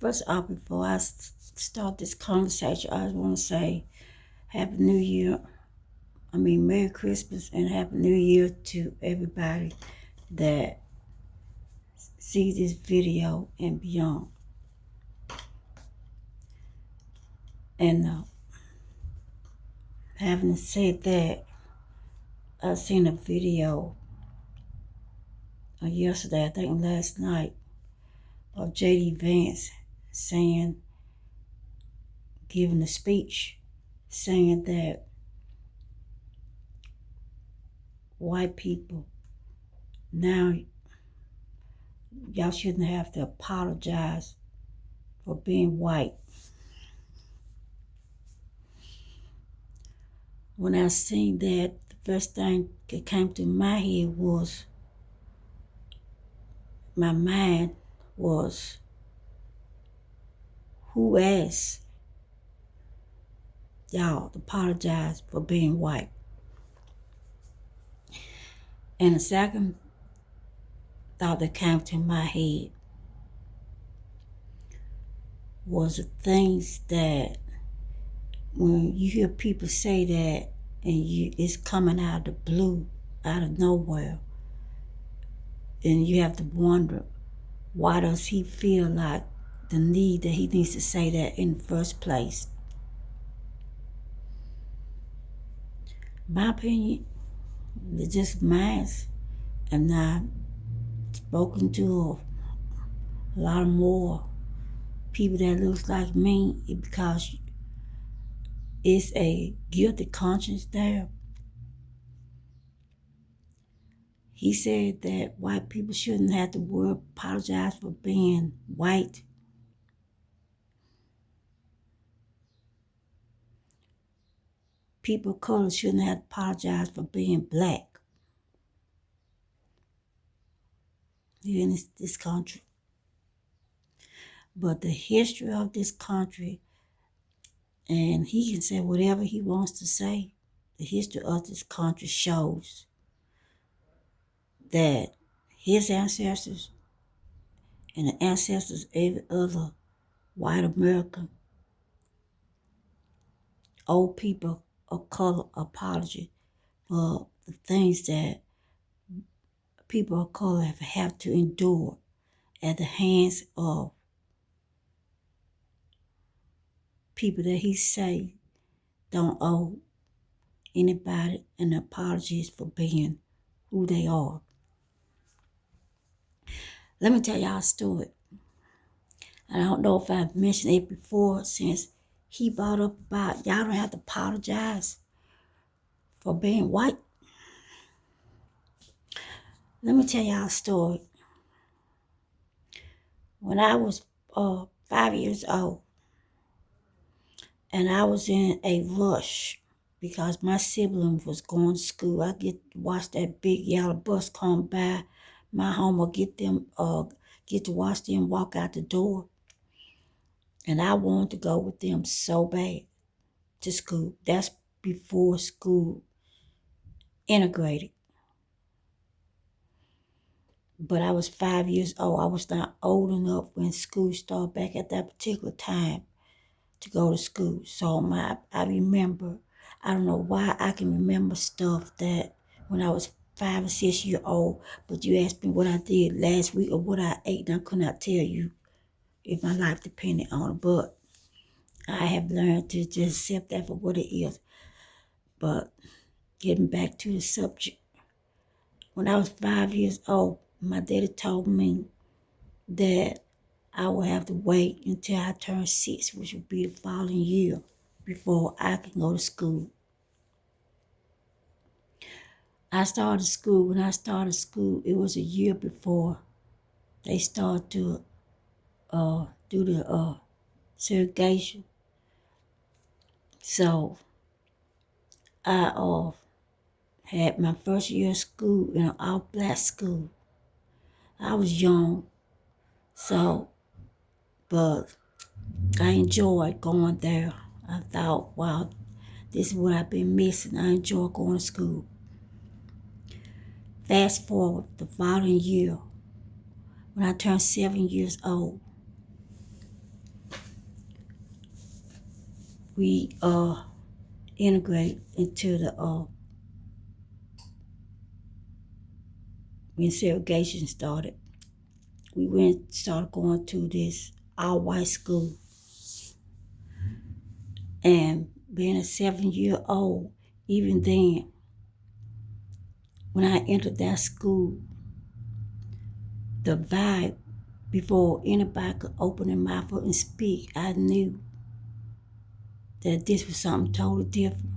First off, before I start this conversation, I just want to say Happy New Year. Merry Christmas and Happy New Year to everybody that sees this video and beyond. And having said that, I seen a video yesterday, I think last night, of J.D. Vance giving a speech saying that white people, now y'all shouldn't have to apologize for being white. When I seen that, the first thing that came to my head was, my mind was, who asked y'all to apologize for being white? And the second thought that came to my head was the things that when you hear people say that and it's coming out of the blue, out of nowhere, and you have to wonder, why does he feel like the need that he needs to say that in the first place? My opinion, it's just mine, and I've spoken to a lot more people that looks like me, because it's a guilty conscience there. He said that white people shouldn't have to apologize for being white. People of color shouldn't have to apologize for being black here in this country. But the history of this country, and he can say whatever he wants to say, the history of this country shows that his ancestors and the ancestors of every other white American, old people of color, apology for the things that people of color have to endure at the hands of people that he say don't owe anybody an apologies for being who they are. Let me tell y'all a story. I don't know if I've mentioned it before, since he brought up about y'all don't have to apologize for being white. Let me tell y'all a story. When I was 5 years old, and I was in a rush because my sibling was going to school. I get to watch that big yellow bus come by my home, or get to watch them walk out the door. And I wanted to go with them so bad to school. That's before school integrated. But I was 5 years old. I was not old enough when school started back at that particular time to go to school. So I remember, I don't know why I can remember stuff that when I was 5 or 6 years old, but you asked me what I did last week or what I ate, and I could not tell you if my life depended on it. But I have learned to just accept that for what it is. But getting back to the subject, when I was 5 years old, my daddy told me that I would have to wait until I turned 6, which would be the following year, before I could go to school. When I started school, it was a year before they started to do the segregation. So I had my first year of school in an all-black school. I was young, but I enjoyed going there. I thought, wow, this is what I've been missing. I enjoy going to school. Fast forward the following year, when I turned 7 years old, we integrate into the when segregation started. We started going to this all white school, and being a 7-year old, even then, when I entered that school, the vibe before anybody could open their mouth up and speak, I knew that this was something totally different.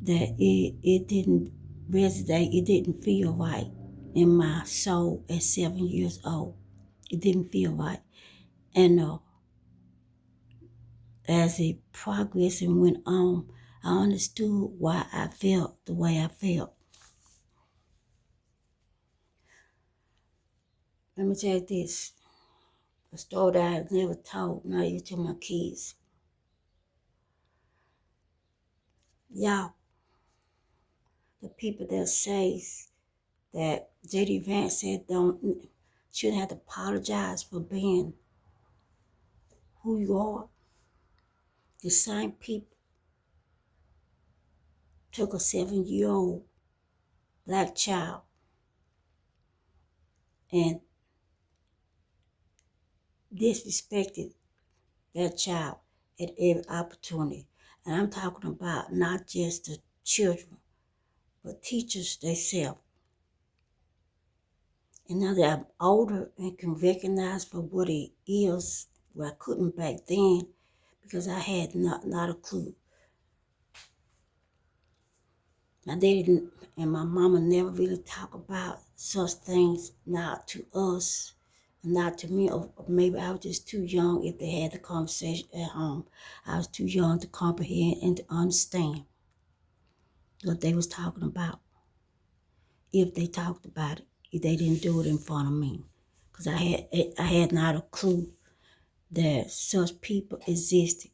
That it didn't resonate, it didn't feel right in my soul at 7 years old. It didn't feel right. And as it progressed and went on, I understood why I felt the way I felt. Let me tell you this, a story that I've never told, not even to my kids. Y'all, the people that says that J.D. Vance said shouldn't have to apologize for being who you are. The same people took a 7-year-old black child and disrespected that child at every opportunity. And I'm talking about not just the children, but teachers themselves. And now that I'm older and can recognize for what it is, where I couldn't back then because I had not a clue. My daddy and my mama never really talk about such things, not to us, not to me, or maybe I was just too young if they had the conversation at home. I was too young to comprehend and to understand what they was talking about, if they talked about it, if they didn't do it in front of me. Because I had not a clue that such people existed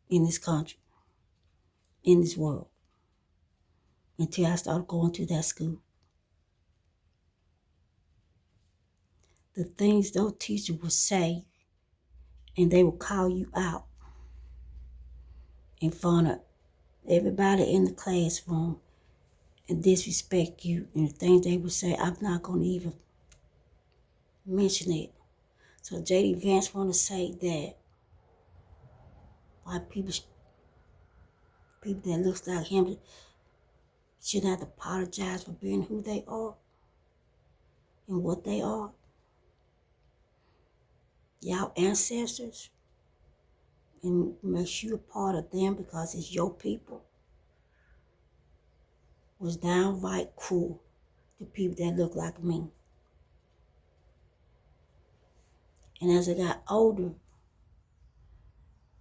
in this country, in this world, until I started going to that school. The things those teachers would say, and they would call you out in front of everybody in the classroom and disrespect you, and the things they would say, I'm not going to even mention it. So J.D. Vance want to say that why people that looks like him should not apologize for being who they are and what they are. Y'all ancestors, and makes you a part of them because it's your people, was downright cruel to people that look like me. And as I got older,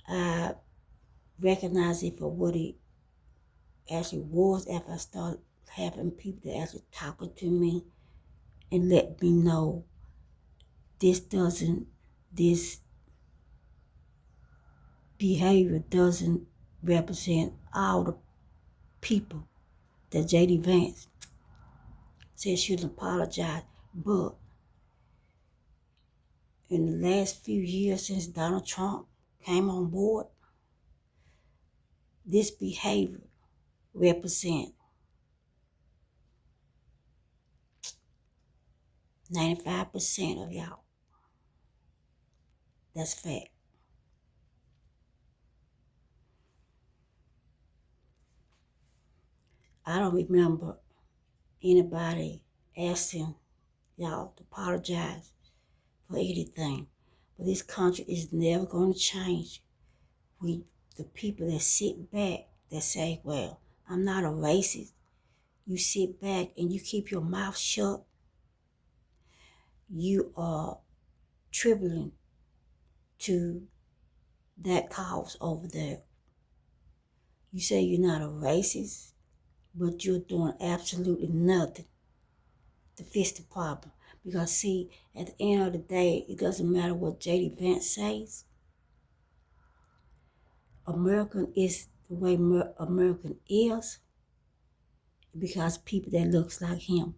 I recognized it for what it actually was after I started having people that actually talking to me and let me know this behavior doesn't represent all the people that J.D. Vance said shouldn't apologize. But in the last few years since Donald Trump came on board, this behavior represents 95% of y'all. That's fact. I don't remember anybody asking y'all to apologize for anything. But this country is never going to change. The people that sit back, that say, well, I'm not a racist. You sit back and you keep your mouth shut. You are tribling to that cause over there. You say you're not a racist, but you're doing absolutely nothing to fix the problem. Because see, at the end of the day, it doesn't matter what J.D. Vance says. American is the way American is because people that looks like him.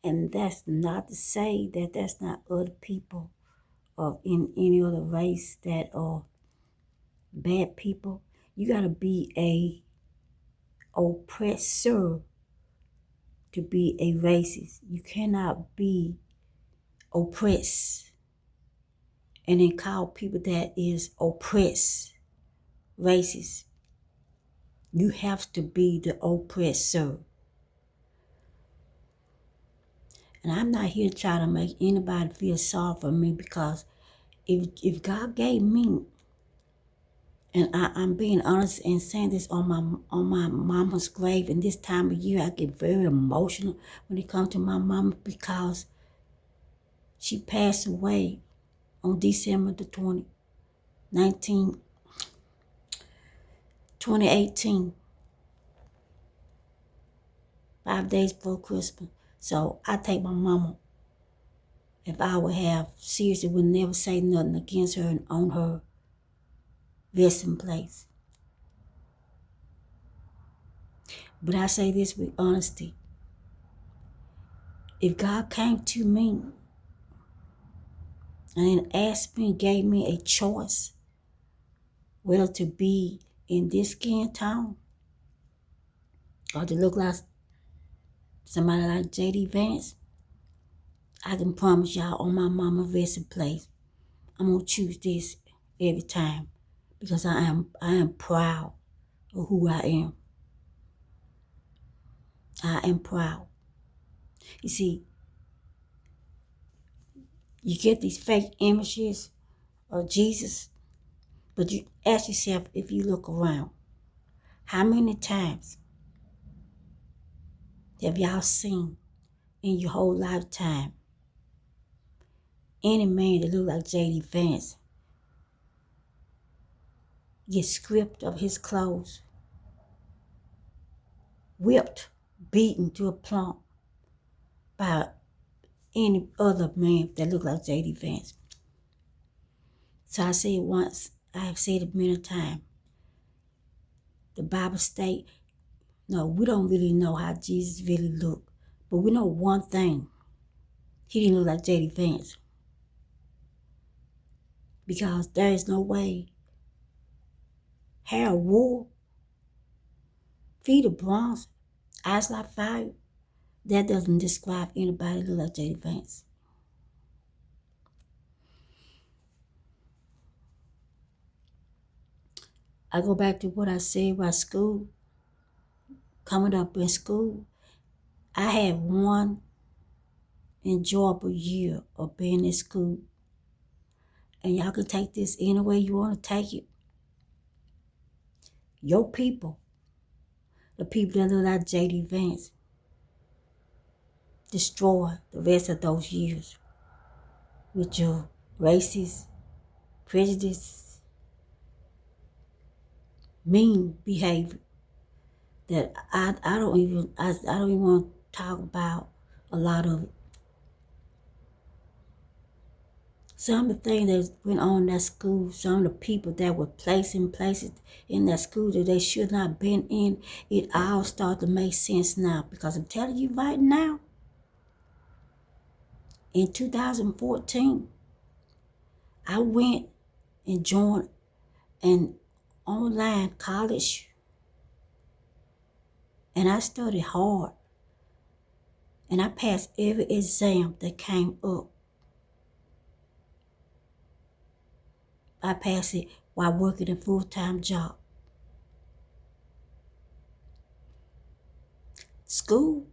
And that's not to say that that's not other people of in any other race that are bad people. You gotta be a oppressor to be a racist. You cannot be oppressed and then call people that is oppressed racist. You have to be the oppressor. And I'm not here to try to make anybody feel sorry for me, because if God gave me, and I'm being honest and saying this on my mama's grave, and this time of year I get very emotional when it comes to my mama, because she passed away on December the 2018, 5 days before Christmas. So I take my mama, if I would have, seriously would never say nothing against her and on her resting place. But I say this with honesty. If God came to me and asked me, gave me a choice whether to be in this skin tone or to look like somebody like J.D. Vance, I can promise y'all on my mama's resting place, I'm gonna choose this every time, because I am proud of who I am. I am proud. You see, you get these fake images of Jesus, but you ask yourself, if you look around, how many times have y'all seen in your whole lifetime any man that look like J.D. Vance get stripped of his clothes, whipped, beaten to a plump by any other man that look like J.D. Vance? So I said it once, I have said it many times. The Bible state, no, we don't really know how Jesus really looked, but we know one thing: he didn't look like J.D. Vance, because there is no way. Hair wool, feet of bronze, eyes like fire. That doesn't describe anybody that look like J.D. Vance. I go back to what I said about school. Coming up in school, I had one enjoyable year of being in school. And y'all can take this any way you want to take it. Your people, the people that look like J.D. Vance, destroy the rest of those years with your racist, prejudice, mean behavior that I don't even want to talk about a lot of it. Some of the things that went on in that school, some of the people that were placed in places in that school that they should not have been in, it all started to make sense now. Because I'm telling you right now, in 2014, I went and joined an online college, and I studied hard, and I passed every exam that came up. I passed it while working a full-time job. School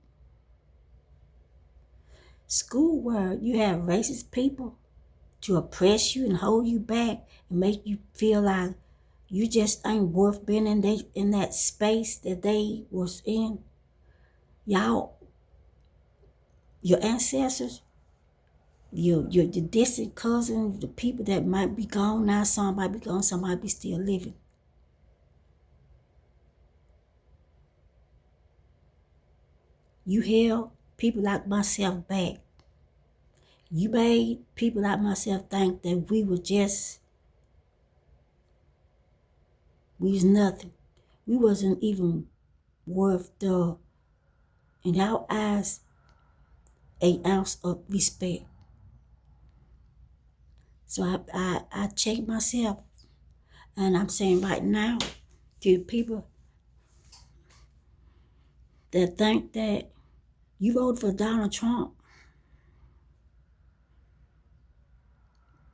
where you have racist people to oppress you and hold you back and make you feel like you just ain't worth being in that space that they was in. Y'all, your ancestors, your distant cousins, the people that might be gone now, some might be gone, some might be still living. You held people like myself back. You made people like myself think that we was nothing. We wasn't even worth in our eyes, an ounce of respect. So I check myself, and I'm saying right now to the people that think that you voted for Donald Trump,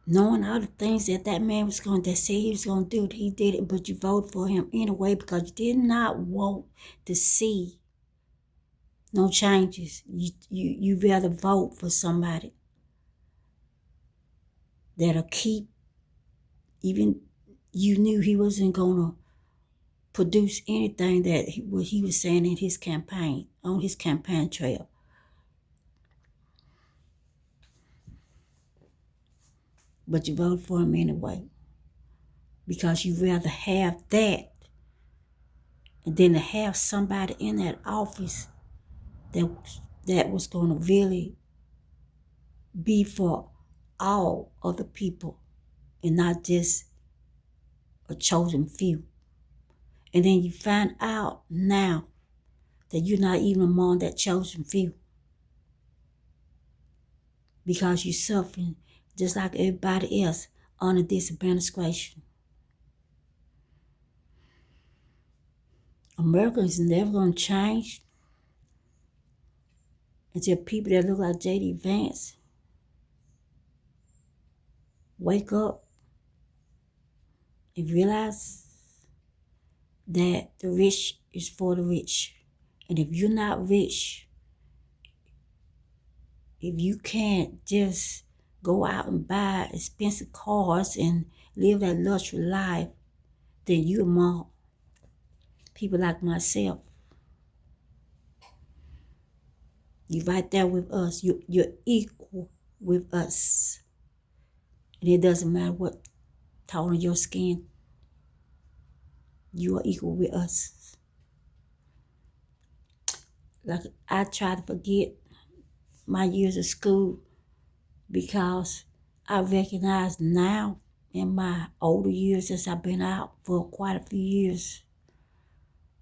knowing all the things that man was going to say he was going to do, he did it, but you voted for him anyway because you did not want to see no changes. You rather vote for somebody that'll keep, even you knew he wasn't going to produce anything that what he was saying in his campaign, on his campaign trail. But you voted for him anyway because you rather have that than to have somebody in that office that was going to really be for all of the people and not just a chosen few. And then you find out now that you're not even among that chosen few because you're suffering just like everybody else under this administration. America is never going to change until people that look like J.D. Vance wake up and realize that the rich is for the rich. And if you're not rich, if you can't just go out and buy expensive cars and live that luxury life, then you're among people like myself. You're right there with us. You're equal with us. And it doesn't matter what tone of your skin. You are equal with us. Like I try to forget my years of school because I recognize now in my older years as I've been out for quite a few years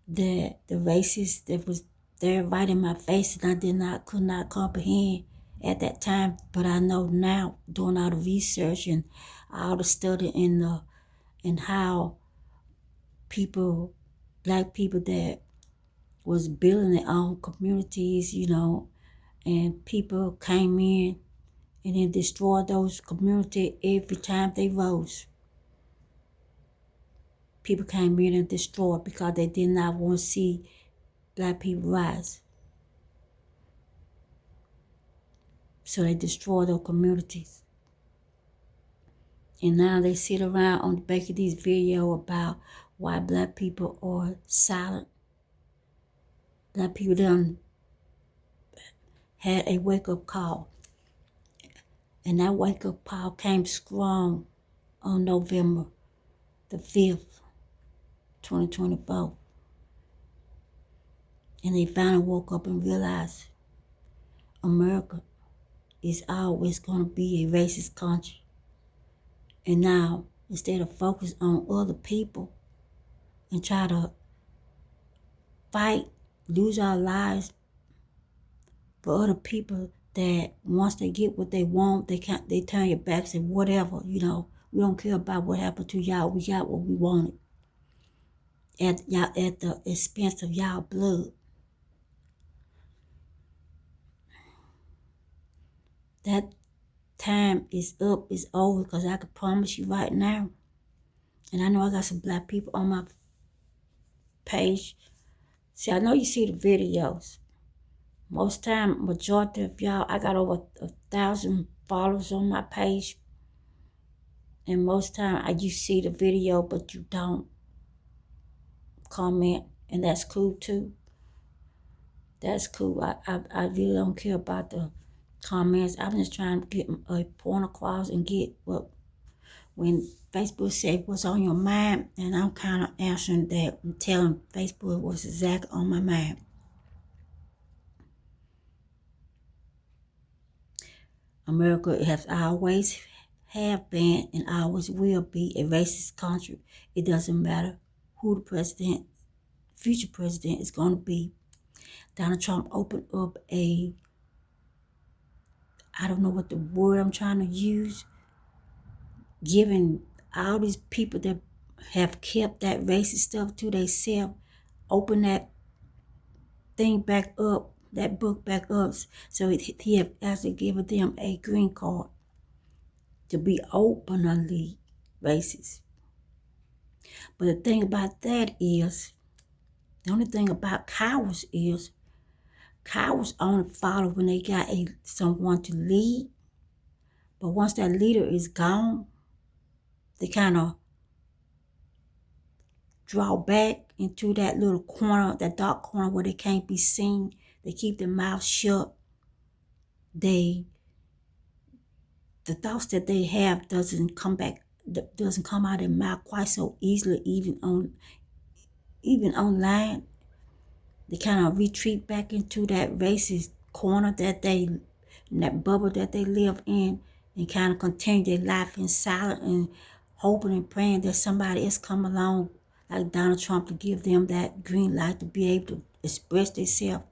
that the racist that was there right in my face and could not comprehend at that time. But I know now, doing all the research and all the study and how people, black people that was building their own communities, and people came in and then destroyed those communities every time they rose. People came in and destroyed because they did not want to see black people rise. So they destroyed those communities. And now they sit around on the back of these videos about why black people are silent. Black people done had a wake-up call. And that wake-up call came strong on November the 5th, 2024. And they finally woke up and realized America is always going to be a racist country. And now, instead of focus on other people and try to fight, lose our lives for other people that once they get what they want, they turn your backs and whatever, we don't care about what happened to y'all. We got what we wanted at the expense of y'all blood. That time is up, is over, because I can promise you right now, and I know I got some black people on my page. See, I know you see the videos. Most time, majority of y'all, I got over 1,000 followers on my page. And most time, you see the video, but you don't comment. And that's cool too. That's cool. I really don't care about the comments. I'm just trying to get a point across and get when Facebook said what's on your mind, and I'm kind of answering that and telling Facebook what's exactly on my mind. America has always have been and always will be a racist country. It doesn't matter who the future president is going to be. Donald Trump opened up I don't know what the word I'm trying to use, giving all these people that have kept that racist stuff to themselves, open that thing back up, that book back up, so he have actually given them a green card to be openly racist. But the thing about that is, the only thing about cowards is, cowards only follow when they got someone to lead. But once that leader is gone, they kind of draw back into that little corner, that dark corner where they can't be seen. They keep their mouth shut. The thoughts that they have doesn't come out of their mouth quite so easily, even online. They kind of retreat back into that racist corner in that bubble that they live in, and kind of continue their life in silence and hoping and praying that somebody else come along, like Donald Trump, to give them that green light to be able to express themselves.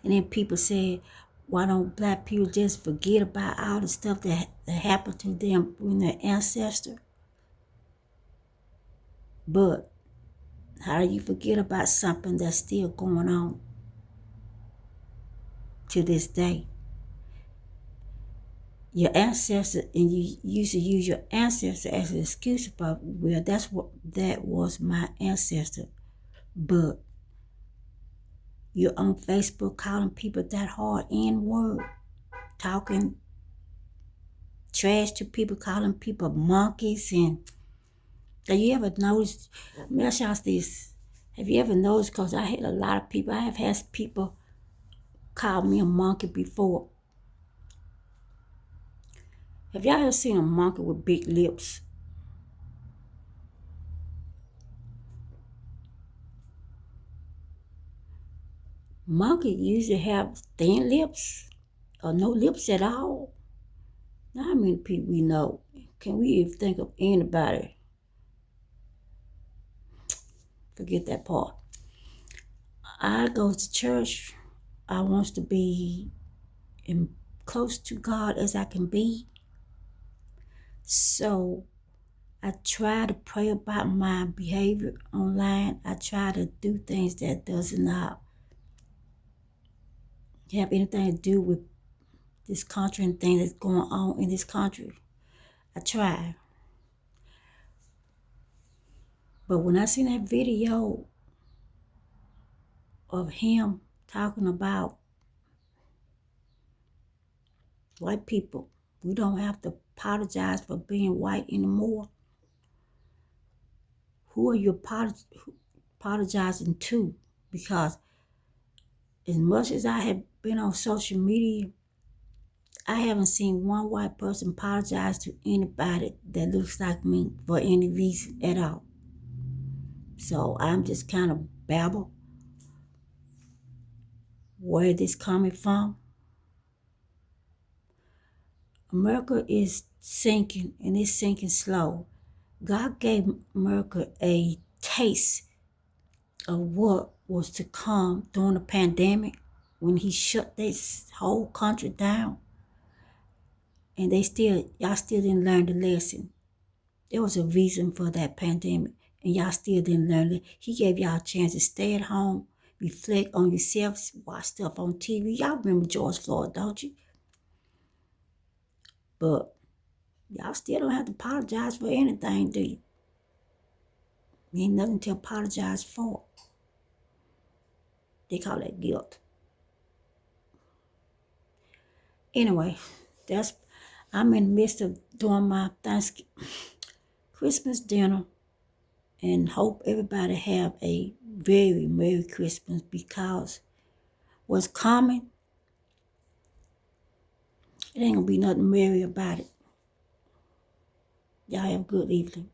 And then people say, why don't black people just forget about all the stuff that happened to them when their ancestor? But how do you forget about something that's still going on to this day? Your ancestor, and you used to use your ancestor as an excuse about, well, that was my ancestor. But you're on Facebook calling people that hard N-word, talking trash to people, calling people monkeys. And have you ever noticed, let me ask y'all this, have you ever noticed, because I had a lot of people, I have had people call me a monkey before. Have y'all ever seen a monkey with big lips? Monkeys usually have thin lips or no lips at all. Now, how many people we know? Can we even think of anybody? Forget that part. I go to church. I want to be close to God as I can be. So I try to pray about my behavior online. I try to do things that does not have anything to do with this country and things that's going on in this country. I try. But when I seen that video of him talking about white people, we don't have to apologize for being white anymore. Who are you apologizing to? Because as much as I have been on social media, I haven't seen one white person apologize to anybody that looks like me for any reason at all. So I'm just kind of babble where this coming from. America is sinking, and it's sinking slow. God gave America a taste of what was to come during the pandemic when he shut this whole country down. And y'all still didn't learn the lesson. There was a reason for that pandemic, and y'all still didn't learn it. He gave y'all a chance to stay at home, reflect on yourselves, watch stuff on TV. Y'all remember George Floyd, don't you? But y'all still don't have to apologize for anything, do you? Ain't nothing to apologize for. They call that guilt. Anyway, I'm in the midst of doing my Christmas dinner, and hope everybody have a very Merry Christmas, because what's coming, it ain't gonna be nothing merry about it. Y'all have a good evening.